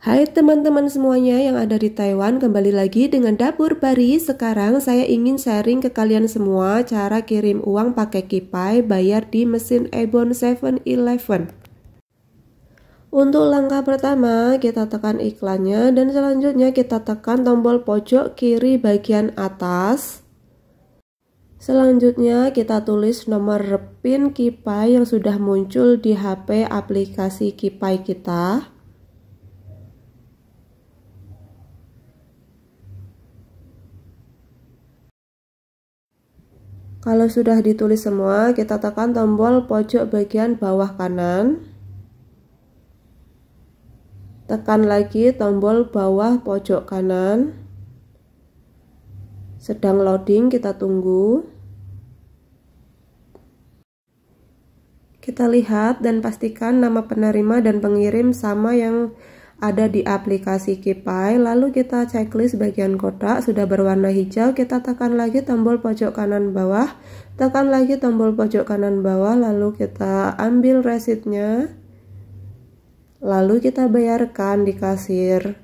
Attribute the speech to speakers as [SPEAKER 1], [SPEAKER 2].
[SPEAKER 1] Hai teman-teman semuanya yang ada di Taiwan, kembali lagi dengan Dapur Bari. Sekarang saya ingin sharing ke kalian semua cara kirim uang pakai KiPay bayar di mesin Ebon 7-Eleven. Untuk langkah pertama, kita tekan iklannya dan selanjutnya kita tekan tombol pojok kiri bagian atas. Selanjutnya kita tulis nomor PIN KiPay yang sudah muncul di HP aplikasi KiPay kita. Kalau sudah ditulis semua, kita tekan tombol pojok bagian bawah kanan. Tekan lagi tombol bawah pojok kanan. Sedang loading, kita tunggu. Kita lihat dan pastikan nama penerima dan pengirim sama yang ada di aplikasi KiPay. Lalu kita checklist bagian kotak sudah berwarna hijau, kita tekan lagi tombol pojok kanan bawah, tekan lagi tombol pojok kanan bawah, lalu kita ambil resitnya, lalu kita bayarkan di kasir.